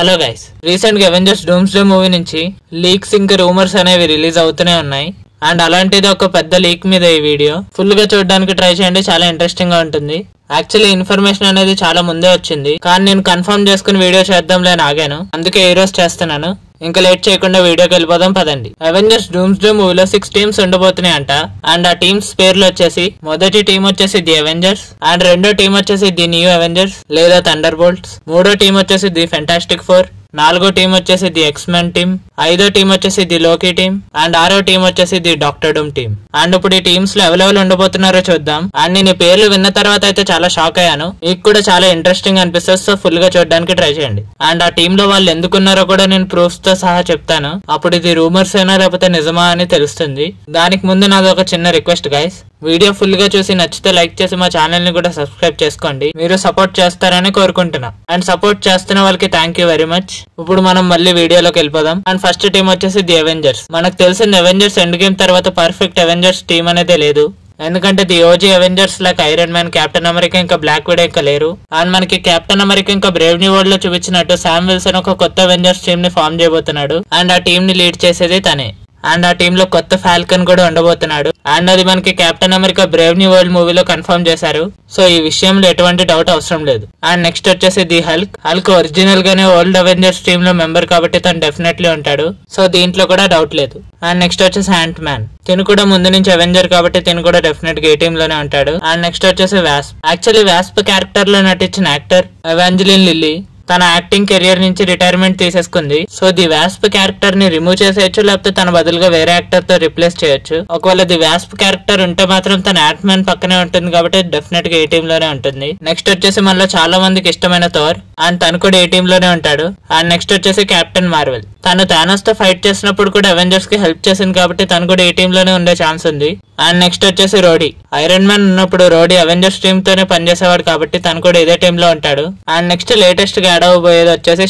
Hello guys, recent గా Avengers doomsday movie నుంచి leaks ఇంకా రూమర్స్ అనేవి రిలీజ్ అవుతూనే ఉన్నాయి. అండ్ అలాంటిది ఒక పెద్ద లీక్ మీద ఈ వీడియో ఫుల్ గా చూడడానికి ట్రై చేయండి, చాలా ఇంట్రెస్టింగ్ గా ఉంటుంది. యాక్చువల్లీ ఇన్ఫర్మేషన్ అనేది చాలా ముందే వచ్చింది, కానీ నేను కన్ఫర్మ్ చేసుకుని వీడియో చేద్దాంలే అని ఆగాను. అందుకే ఈ రోజు చేస్తున్నాను. ఇంకా లేట్ చేయకుండా వీడియోకి వెళ్ళిపోదాం పదండి. అవెంజర్స్ డూమ్స్డే మూవీలో 6 టీమ్స్ ఉండబోతున్నాయి అంట. అండ్ ఆ టీమ్స్ పేర్లు వచ్చేసి, మొదటి టీం వచ్చేసి ది అవెంజర్స్, అండ్ రెండో టీం వచ్చేసి ది న్యూ అవెంజర్స్ లేదా థండర్ బోల్ట్స్, మూడో టీం వచ్చేసి ది ఫెంటాస్టిక్ ఫోర్, నాలుగో టీం వచ్చేసి ది ఎక్స్మెన్ టీమ్, ఐదో టీం వచ్చేసి ది లోకీ టీమ్, అండ్ ఆరో టీం వచ్చేసి the Doctor Doom team. And ఇప్పుడు ఈ టీమ్స్ లో ఎవరెవరు ఉండబోతున్నారో చూద్దాం. అండ్ నేను ఈ పేర్లు విన్న తర్వాత అయితే చాలా షాక్ అయ్యాను. మీకు కూడా చాలా ఇంట్రెస్టింగ్ అనిపిస్తుంది, సో ఫుల్ గా చూడడానికి ట్రై చేయండి. అండ్ ఆ టీమ్ లో వాళ్ళు ఎందుకున్నారో కూడా నేను ప్రూఫ్స్ తో సహా చెప్తాను. అప్పుడు ఇది రూమర్స్ అయినా లేకపోతే నిజమా అని తెలుస్తుంది. దానికి ముందు నాది ఒక చిన్న రిక్వెస్ట్ గైస్, వీడియో ఫుల్ గా చూసి నచ్చితే లైక్ చేసి మా ఛానల్ ని కూడా సబ్స్క్రైబ్ చేసుకోండి. మీరు సపోర్ట్ చేస్తారని కోరుకుంటున్నా. అండ్ సపోర్ట్ చేస్తున్న వాళ్ళకి థ్యాంక్ యూ వెరీ మచ్. ఇప్పుడు మనం మళ్ళీ వీడియోలోకి వెళ్ళిపోదాం. అండ్ ఫస్ట్ టీం వచ్చేసి ది అవెంజర్స్. మనకు తెలిసిన అవెంజర్స్ ఎండ్ గేమ్ తర్వాత పర్ఫెక్ట్ అవెంజర్స్ టీం అనేది లేదు. ఎందుకంటే the OG Avengers like iron man, captain America ఇంకా బ్లాక్ విడో ఇంకా లేరు. అండ్ మనకి కెప్టెన్ అమెరికా ఇంకా బ్రేవ్ న్యూ వరల్డ్ లో చూపించినట్టు శామ్ విల్సన్ ఒక కొత్త అవెంజర్స్ టీం ని ఫామ్ చేయబోతున్నాడు. అండ్ ఆ టీం ని లీడ్ చేసేది తనే. అండ్ ఆ టీమ్ లో కొత్త ఫాల్కన్ కూడా ఉండబోతున్నాడు. అండ్ అది మనకి captain America Brave new world మూవీలో కన్ఫర్మ్ చేశారు. సో ఈ విషయంలో ఎటువంటి డౌట్ అవసరం లేదు. అండ్ నెక్స్ట్ వచ్చేసి ది హల్క్ ఒరిజినల్ గానే ఓల్డ్ అవెంజర్స్ టీమ్ లో మెంబర్ కాబట్టి తను డెఫినెట్లీ ఉంటాడు. సో దీంట్లో కూడా డౌట్ లేదు. అండ్ నెక్స్ట్ వచ్చేసి యాంట్ మ్యాన్. తిను కూడా ముందు నుంచి అవెంజర్ కాబట్టి తిను కూడా డెఫినెట్ గా ఏ టీమ్ లోనే ఉంటాడు. అండ్ నెక్స్ట్ వచ్చేసి వాస్ప్. యాక్చువల్లీ వాస్ప్ క్యారెక్టర్ లో నటించిన యాక్టర్ ఎవాంజలిన్ లిల్లీ తన యాక్టింగ్ కెరియర్ నుంచి రిటైర్మెంట్ తీసేసుకుంది. సో ది వాస్ప్ క్యారెక్టర్ ని రిమూవ్ చేసేయచ్చు, లేకపోతే తన బదులుగా వేరే యాక్టర్ తో రిప్లేస్ చేయొచ్చు. ఒకవేళ ది వాస్ప్ క్యారెక్టర్ ఉంటే మాత్రం తన యాంట్ మ్యాన్ పక్కనే ఉంటుంది కాబట్టి డెఫినెట్ గా ఏ టీమ్ లోనే ఉంటుంది. నెక్స్ట్ వచ్చేసి మనలో చాలా మందికి ఇష్టమైన థోర్, అండ్ తను కూడా ఏ టీమ్ లోనే ఉంటాడు. అండ్ నెక్స్ట్ వచ్చేసి కెప్టెన్ మార్వెల్. తను థానోస్ తో ఫైట్ చేసినప్పుడు కూడా అవెంజర్స్ కి హెల్ప్ చేసింది కాబట్టి తను కూడా ఏ టీమ్ లోనే ఉండే ఛాన్స్ ఉంది. అండ్ నెక్స్ట్ వచ్చేసి రోడీ. ఐరన్ మ్యాన్ ఉన్నప్పుడు రోడీ అవెంజర్స్ టీమ్ తోనే పనిచేసేవాడు కాబట్టి తను కూడా ఇదే టీమ్ లో ఉంటాడు. అండ్ నెక్స్ట్ లేటెస్ట్ గా యాడ్ అవబోయేది వచ్చేసి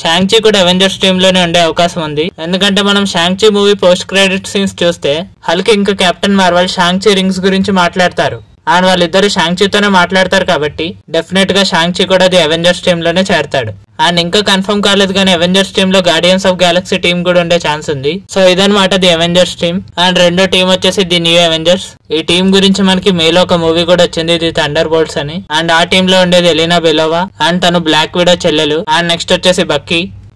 షాంగ్-చి కూడా అవెంజర్స్ టీమ్ లోనే ఉండే అవకాశం ఉంది. ఎందుకంటే మనం షాంగ్-చి మూవీ పోస్ట్ క్రెడిట్ సీన్స్ చూస్తే హల్క్ ఇంకా కెప్టెన్ మార్వెల్ షాంగ్-చి రింగ్స్ గురించి మాట్లాడతారు. అండ్ వాళ్ళిద్దరు షాంగ్-చి తోనే మాట్లాడతారు కాబట్టి డెఫినెట్ గా షాంగ్-చి కూడా ది అవెంజర్స్ టీమ్ లోనే చేరతాడు. అండ్ ఇంకా కన్ఫర్మ్ కాలేదు కానీ అవెంజర్స్ టీమ్ లో గార్డియన్స్ ఆఫ్ గెలాక్సీ టీమ్ కూడా ఉండే ఛాన్స్ ఉంది. సో ఇదన్నమాట ది అవెంజర్స్ టీమ్. అండ్ రెండో టీం వచ్చేసి ది న్యూ అవెంజర్స్. ఈ టీం గురించి మనకి మేలో ఒక మూవీ కూడా వచ్చింది, ది థండర్ బోల్ట్స్ అని. అండ్ ఆ టీమ్ లో ఉండేది ఎలినా బెలోవా, అండ్ తను బ్లాక్ విడో చెల్లెలు. అండ్ నెక్స్ట్ వచ్చేసి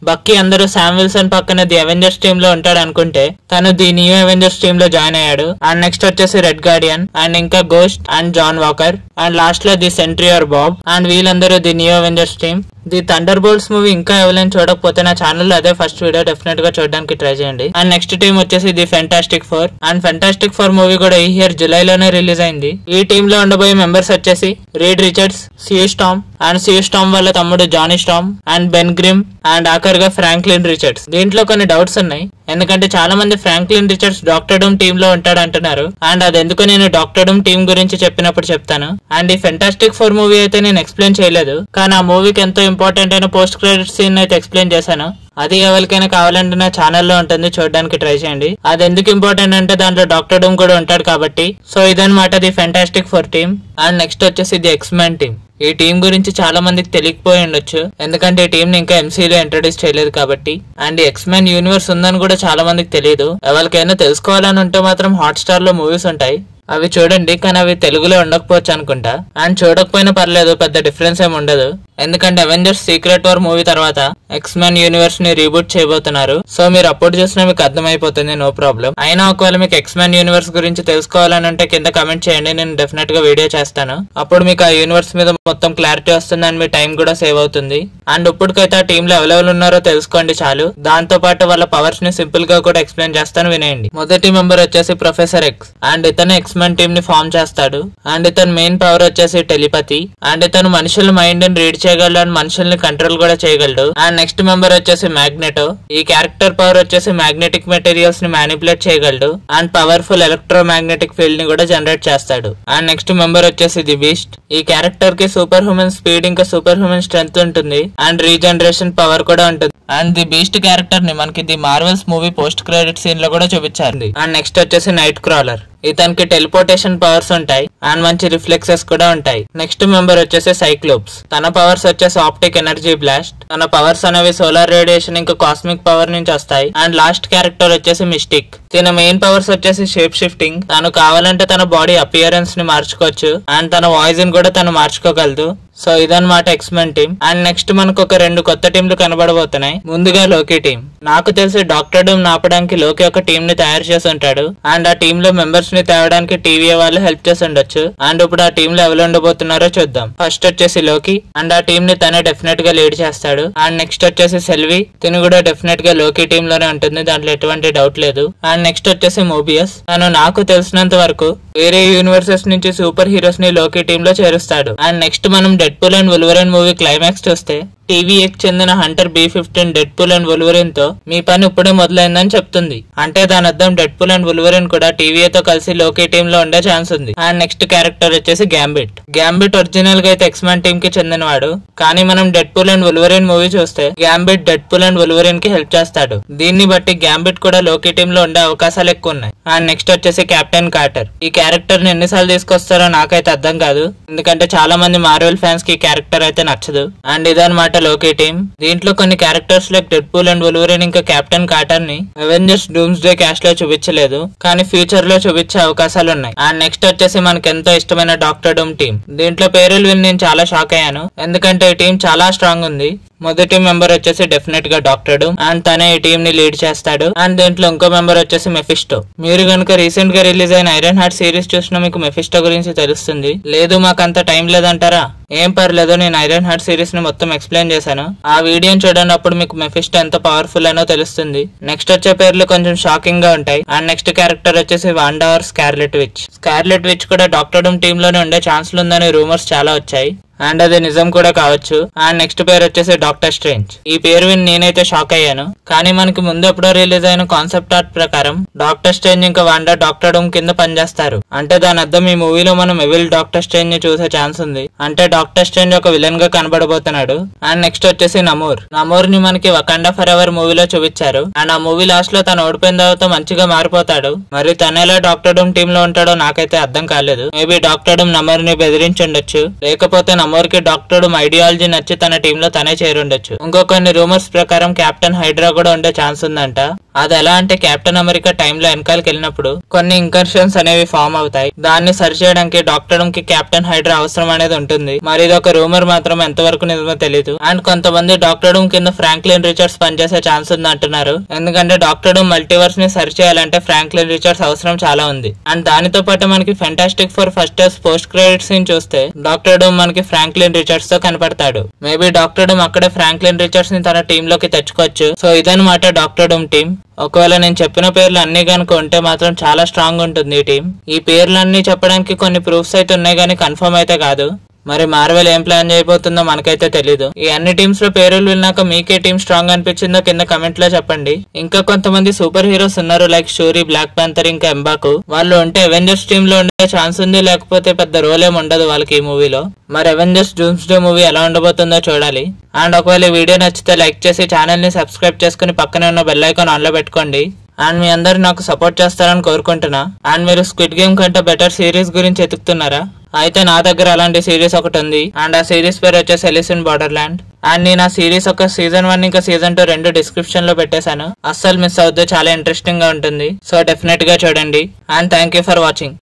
బక్కీ అందరూ శామ్ విల్సన్ పక్కన ది అవెంజర్స్ టీమ్ లో ఉంటాడు అనుకుంటే తను ది న్యూ అవెంజర్స్ టీమ్ లో జాయిన్ అయ్యాడు. అండ్ నెక్స్ట్ వచ్చేసి రెడ్ గార్డియన్, అండ్ ఇంకా Ghost and John Walker, and last లో the Sentry or Bob. And వీళ్ళందరూ the New Avengers team. The Thunderbolts movie ఇంకా ఎవరైనా చూడకపోతే నా ఛానల్లో అదే ఫస్ట్ వీడియో, డెఫినెట్ గా చూడడానికి ట్రై చేయండి. అండ్ నెక్స్ట్ టీం వచ్చేసి the Fantastic four. And fantastic four movie కూడా ఈ ఇయర్ జులై లోనే రిలీజ్ అయింది. ఈ టీమ్ లో ఉండబోయే మెంబర్స్ వచ్చేసి Reed Richards, Sue Storm, and Sue Storm వాళ్ళ తమ్ముడు Johnny Storm, and Ben Grimm, and ఆఖరిగా ఫ్రాంక్లిన్ రిచర్డ్స్. దీంట్లో కొన్ని డౌట్స్ ఉన్నాయి, ఎందుకంటే చాలా మంది Franklin Richards Doctor Doom team లో ఉంటాడు అంటున్నారు. అండ్ అది ఎందుకు నేను డాక్టర్ డూమ్ టీమ్ గురించి చెప్పినప్పుడు చెప్తాను. అండ్ ఈ ఫెంటాస్టిక్ ఫోర్ మూవీ అయితే నేను ఎక్స్ప్లెయిన్ చేయలేదు, కానీ ఆ మూవీకి ఎంతో ఇంపార్టెంట్ అయిన పోస్ట్ క్రెడిట్ సీన్ అయితే ఎక్స్ప్లెయిన్ చేశాను. అది ఎవరికైనా కావాలంటే నా ఛానల్లో ఉంటుంది, చూడడానికి ట్రై చేయండి. అది ఎందుకు ఇంపార్టెంట్ అంటే దాంట్లో డాక్టర్ డూమ్ కూడా ఉంటాడు కాబట్టి. సో ఇదన్నమాట the Fantastic four team. And next వచ్చేసి ది ఎక్స్మెన్ టీమ్. ఈ టీం గురించి చాలా మందికి తెలియకపోయి ఉండొచ్చు, ఎందుకంటే ఈ టీం ని ఇంకా ఎంసీలో ఇంట్రడ్యూస్ చేయలేదు కాబట్టి. అండ్ ఎక్స్మెన్ యూనివర్స్ ఉందని కూడా చాలా మందికి తెలియదు. ఎవరికైనా తెలుసుకోవాలని ఉంటే మాత్రం హాట్‌స్టార్ లో మూవీస్ ఉంటాయి, అవి చూడండి. కానీ అవి తెలుగులో ఉండకపోవచ్చు అనుకుంటా. అండ్ చూడకపోయినా పర్లేదు, పెద్ద డిఫరెన్స్ ఏమి ఉండదు. ఎందుకంటే అవెంజర్స్ సీక్రెట్ వార్ మూవీ తర్వాత ఎక్స్మెన్ యూనివర్స్ ని రీబూట్ చేయబోతున్నారు. సో మీరు అప్పుడు చూసినా మీకు అర్థమైపోతుంది, నో ప్రాబ్లం. అయినా ఒకవేళ మీకు ఎక్స్మెన్ యూనివర్స్ గురించి తెలుసుకోవాలని అంటే కింద కమెంట్ చేయండి, నేను డెఫినెట్ గా వీడియో చేస్తాను. అప్పుడు మీకు ఆ యూనివర్స్ మీద మొత్తం క్లారిటీ వస్తుంది, అండ్ మీ టైం కూడా సేవ్ అవుతుంది. అండ్ ఇప్పటికైతే ఆ టీమ్ లో ఎవరెవరు ఉన్నారో తెలుసుకోండి చాలు. దాంతో పాటు వాళ్ళ పవర్స్ ని సింపుల్ గా కూడా ఎక్స్ప్లెయిన్ చేస్తాను, వినేయండి. మొదటి మెంబర్ వచ్చేసి ప్రొఫెసర్ ఎక్స్. అండ్ ఇతను ఎక్స్మెన్ టీమ్ ని ఫామ్ చేస్తాడు. అండ్ ఇతను మెయిన్ పవర్ వచ్చేసి టెలిపతి. అండ్ ఇతను మనుషుల మైండ్ ని రీడ్ చేయగలడు, అండ్ మనుషుల్ని కంట్రోల్ కూడా చేయగలడు. అండ్ నెక్స్ట్ మెంబర్ వచ్చేసి మ్యాగ్నెటో. ఈ క్యారెక్టర్ పవర్ వచ్చేసి మ్యాగ్నెటిక్ మెటీరియల్స్ ని మ్యానిపులేట్ చేయగలడు, and powerful electro magnetic field ని కూడా జనరేట్ చేస్తాడు. అండ్ నెక్స్ట్ మెంబర్ వచ్చేసి ది బీస్ట్. ఈ క్యారెక్టర్ కి సూపర్ హ్యూమన్ స్పీడ్ ఇంకా సూపర్ హ్యూమన్ స్ట్రెంగ్త్ ఉంటుంది, అండ్ రీజనరేషన్ పవర్ కూడా ఉంటుంది. అండ్ ది బీస్ట్ క్యారెక్టర్ ని మనకి the Marvels movie post credit scene లో కూడా చూపించారు. అండ్ నెక్స్ట్ వచ్చేసి నైట్ క్రాలర్. ఇతనికి టెలిపోర్టేషన్ పవర్స్ ఉంటాయి అండ్ మంచి రిఫ్లెక్సెస్ కూడా ఉంటాయి. నెక్స్ట్ మెంబర్ వచ్చేసి సైక్లోప్స్. తన పవర్స్ వచ్చేసి ఆప్టిక్ ఎనర్జీ బ్లాస్ట్. తన పవర్స్ అనేవి సోలార్ రేడియేషన్ ఇంకా కాస్మిక్ పవర్ నుంచి వస్తాయి. అండ్ లాస్ట్ క్యారెక్టర్ వచ్చేసి మిస్టిక్. తన మెయిన్ పవర్స్ వచ్చేసి షేప్ షిఫ్టింగ్. తను కావాలంటే తన బాడీ అపియరెన్స్ ని మార్చుకోవచ్చు అండ్ తన వాయిస్ ని కూడా తను మార్చుకోగలదు. సో ఇదన్నమాట ఎక్స్మెన్ టీమ్. అండ్ నెక్స్ట్ మనకు ఒక 2 కొత్త టీంలు కనబడబోతున్నాయి. ముందుగా లోకి టీం. నాకు తెలిసి డాక్టర్ డూమ్ ఆపడానికి లోకి ఒక టీం ని తయారు చేసి ఉంటాడు అండ్ ఆ టీమ్ లో మెంబర్స్ ని తేవడానికి టీవీ వాళ్ళు హెల్ప్ చేసి ఉండొచ్చు. అండ్ ఇప్పుడు ఆ టీమ్ లో ఎవరు ఉండబోతున్నారో చూద్దాం. ఫస్ట్ వచ్చేసి లోకి అండ్ ఆ టీం ని తనే డెఫినెట్ గా లీడ్ చేస్తాడు. అండ్ నెక్స్ట్ వచ్చేసి సెల్వి. తిను కూడా డెఫినెట్ గా లోకి టీమ్ లోనే ఉంటుంది, దాంట్లో ఎటువంటి డౌట్ లేదు. అండ్ నెక్స్ట్ వచ్చేసి మోబియస్. తను నాకు తెలిసినంత వరకు వేరే యూనివర్సెస్ నుంచి సూపర్ హీరోస్ ని లోకి టీమ్ లో చేరుస్తాడు. అండ్ నెక్స్ట్ మనం Deadpool and Wolverine movie climax చూస్తే టీవీకి చెందిన Hunter B-15 Deadpool and Wolverine తో మీ పని ఇప్పుడే మొదలైందని చెప్తుంది. అంటే దాని అర్థం డెడ్పూల్ అండ్ వొల్వరిన్ కూడా టీవీతో కలిసి లోకి టీమ్ లో ఉండే ఛాన్స్ ఉంది. అండ్ నెక్స్ట్ క్యారెక్టర్ వచ్చేసి గ్యాంబిట్. గ్యాంబిట్ ఒరిజినల్ గా అయితే ఎక్స్మెన్ టీమ్ కి చెందినవాడు, కానీ మనం డెడ్పూల్ అండ్ వొల్వరిన్ మూవీ చూస్తే గ్యాంబిట్ డెడ్పూల్ అండ్ వొల్వరిన్ కి హెల్ప్ చేస్తాడు. దీన్ని బట్టి గ్యాంబిట్ కూడా లోకి టీమ్ లో ఉండే అవకాశాలు ఎక్కువ ఉన్నాయి. అండ్ నెక్స్ట్ వచ్చేసి కెప్టెన్ కార్టర్. ఈ క్యారెక్టర్ ని ఎన్నిసార్లు తీసుకొస్తారో నాకైతే అర్థం కాదు, ఎందుకంటే చాలా మంది మార్వెల్ ఫ్యాన్స్ కి ఈ క్యారెక్టర్ అయితే నచ్చదు. అండ్ ఇదన్నమాట లోకి టీమ్. దీంట్లో కొన్ని characters like Deadpool and Wolverine ఇంకా కెప్టెన్ కార్టర్ ని అవెంజర్స్ డూమ్స్డే క్యాష్ లో చూపించలేదు, కానీ ఫ్యూచర్ లో చూపించే అవకాశాలు ఉన్నాయి. అండ్ నెక్స్ట్ వచ్చేసి మనకి ఎంతో ఇష్టమైన డాక్టర్ డూమ్ టీమ్. దీంట్లో పేరులు విని నేను చాలా షాక్ అయ్యాను, ఎందుకంటే ఈ టీం చాలా స్ట్రాంగ్ ఉంది. మొదటి మెంబర్ వచ్చేసి డెఫినెట్ గా డాక్టర్ డూమ్ అండ్ తనే ఈ టీం ని లీడ్ చేస్తాడు. అండ్ దీంట్లో ఇంకో మెంబర్ వచ్చేసి మెఫిస్టో. మీరు కనుక రీసెంట్ గా రిలీజ్ అయిన ఐరన్ హార్ట్ సిరీస్ చూసినా మీకు మెఫిస్టో గురించి తెలుస్తుంది. లేదు మాకంత టైం లేదంటారా? ఏం పర్లేదు, నేను ఐరన్ హార్ట్ సిరీస్ ని మొత్తం ఎక్స్ప్లెయిన్ చేశాను. ఆ వీడియోని చూడండి, అప్పుడు మీకు మెఫిస్టో ఎంత పవర్ఫుల్ అనో తెలుస్తుంది. నెక్స్ట్ వచ్చే పేర్లు కొంచెం షాకింగ్ గా ఉంటాయి. అండ్ నెక్స్ట్ క్యారెక్టర్ వచ్చేసి Wanda or Scarlet Witch. Scarlet Witch కూడా డాక్టర్ డూమ్ టీమ్ లోనే ఉండే ఛాన్స్లు ఉందని రూమర్స్ చాలా వచ్చాయి అండ్ అది నిజం కూడా కావచ్చు. అండ్ నెక్స్ట్ పేరు వచ్చేసి డాక్టర్ స్ట్రేంజ్. ఈ పేరు విని నేనైతే షాక్ అయ్యాను, కానీ మనకి ముందు ఎప్పుడో రిలీజ్ అయిన కాన్సెప్ట్ ఆర్ట్ ప్రకారం డాక్టర్ స్ట్రేంజ్ ఇంకా వాండా డాక్టర్ డూమ్ కింద పనిచేస్తారు. అంటే దాని అర్థం ఈ మూవీలో మనం ఎవిల్ డాక్టర్ స్ట్రేంజ్ ని చూసే ఛాన్స్ ఉంది. అంటే డాక్టర్ స్ట్రేంజ్ ఒక విలన్ గా కనబడబోతున్నాడు. అండ్ నెక్స్ట్ వచ్చేసి నమోర్. నమోర్ ని మనకి వకండా ఫర్ ఎవర్ మూవీలో చూపించారు. అండ్ ఆ మూవీ లాస్ట్ లో తను ఓడిపోయిన తర్వాత మంచిగా మారిపోతాడు. మరి తనేలా డాక్టర్ డూమ్ టీమ్ లో ఉంటాడో నాకైతే అర్థం కాలేదు. మేబీ డాక్టర్ డూమ్ నమోర్ ని బెదిరించి ఉండొచ్చు, లేకపోతే నమోర్ కి డాక్టర్ డూమ్ ఐడియాలజీ నచ్చి తన టీమ్ లో తనే చేరుండొచ్చు. ఇంకో కొన్ని రూమర్స్ ప్రకారం కెప్టెన్ హైడ్రా కూడా ఉండే ఛాన్స్ ఉందంట. అది ఎలా అంటే కెప్టెన్ అమెరికా టైమ్ లో వెనకాలకి వెళ్ళినప్పుడు కొన్ని ఇంకర్షన్స్ అనేవి ఫామ్ అవుతాయి. దాన్ని సరి చేయడానికి డాక్టర్ డూమ్ కి కెప్టెన్ హైడ్రా అవసరం అనేది ఉంటుంది. మరి ఇది ఒక రూమర్ మాత్రం, ఎంతవరకు నిజమో తెలియదు. అండ్ కొంతమంది డాక్టర్ డూమ్ కింద ఫ్రాంక్లిన్ రిచర్డ్స్ పనిచేసే ఛాన్స్ ఉంది అంటున్నారు, ఎందుకంటే డాక్టర్ డూమ్ మల్టీవర్స్ ని సరి చేయాలంటే ఫ్రాంక్లిన్ రిచర్డ్స్ అవసరం చాలా ఉంది. అండ్ దానితో పాటు మనకి fantastic four first post credits ని చూస్తే డాక్టర్ డూమ్ మనకి ఫ్రాంక్లిన్ రిచర్డ్స్ తో కనపడతాడు. మేబీ డాక్టర్ డూమ్ అక్కడే ఫ్రాంక్లిన్ రిచర్డ్స్ ని తన టీమ్ లోకి తెచ్చుకోవచ్చు. సో ఇదన్నమాట డాక్టర్ డూమ్ టీమ్. ఒకవేళ నేను చెప్పిన పేర్లు అన్ని కనుక ఉంటే మాత్రం చాలా స్ట్రాంగ్ ఉంటుంది ఈ టీం. ఈ పేర్లన్నీ చెప్పడానికి కొన్ని ప్రూఫ్స్ అయితే ఉన్నాయి, కానీ కన్ఫర్మ్ అయితే కాదు. మరి మార్వెల్ ఏం ప్లాన్ చేయబోతుందో మనకైతే తెలీదు. ఈ అన్ని టీమ్స్ లో పేర్లు విన్నాక మీకే టీం స్ట్రాంగ్ అనిపించిందో కింద కమెంట్ లో చెప్పండి. ఇంకా కొంతమంది సూపర్ హీరోస్ ఉన్నారు, లైక్ షూరీ, బ్లాక్ ప్యాంథర్, ఇంకా ఎంబాకు. వాళ్ళు ఉంటే అవెంజర్స్ టీమ్ లో ఉండే ఛాన్స్ ఉంది, లేకపోతే పెద్ద రోల్ ఏమి ఉండదు వాళ్ళకి ఈ మూవీలో. మరి అవెంజర్స్ డూమ్స్డే మూవీ ఎలా ఉండబోతుందో చూడాలి. అండ్ ఒకవేళ ఈ వీడియో నచ్చితే లైక్ చేసి ఛానల్ ని సబ్స్క్రైబ్ చేసుకుని పక్కనే ఉన్న బెల్ ఐకాన్ ఆన్ లో పెట్టుకోండి. అండ్ మీ అందరు నాకు సపోర్ట్ చేస్తారని కోరుకుంటున్నా. అండ్ మీరు స్క్విడ్ గేమ్ కంటే బెటర్ సిరీస్ గురించి ఎతుకుతున్నారా? అయితే నా దగ్గర అలాంటి సిరీస్ ఒకటి ఉంది. అండ్ ఆ సిరీస్ పేరు వచ్చేసి ఎలిస్ ఇన్ బార్డర్లాండ్. అండ్ నేను ఆ సిరీస్ ఒక సీజన్ 1 ఇంకా సీజన్ 2 రెండు డిస్క్రిప్షన్ లో పెట్టేశాను. అస్సలు మిస్ అవుద్దు, చాలా ఇంట్రెస్టింగ్ గా ఉంటుంది. సో డెఫినెట్ గా చూడండి. And thank you for watching.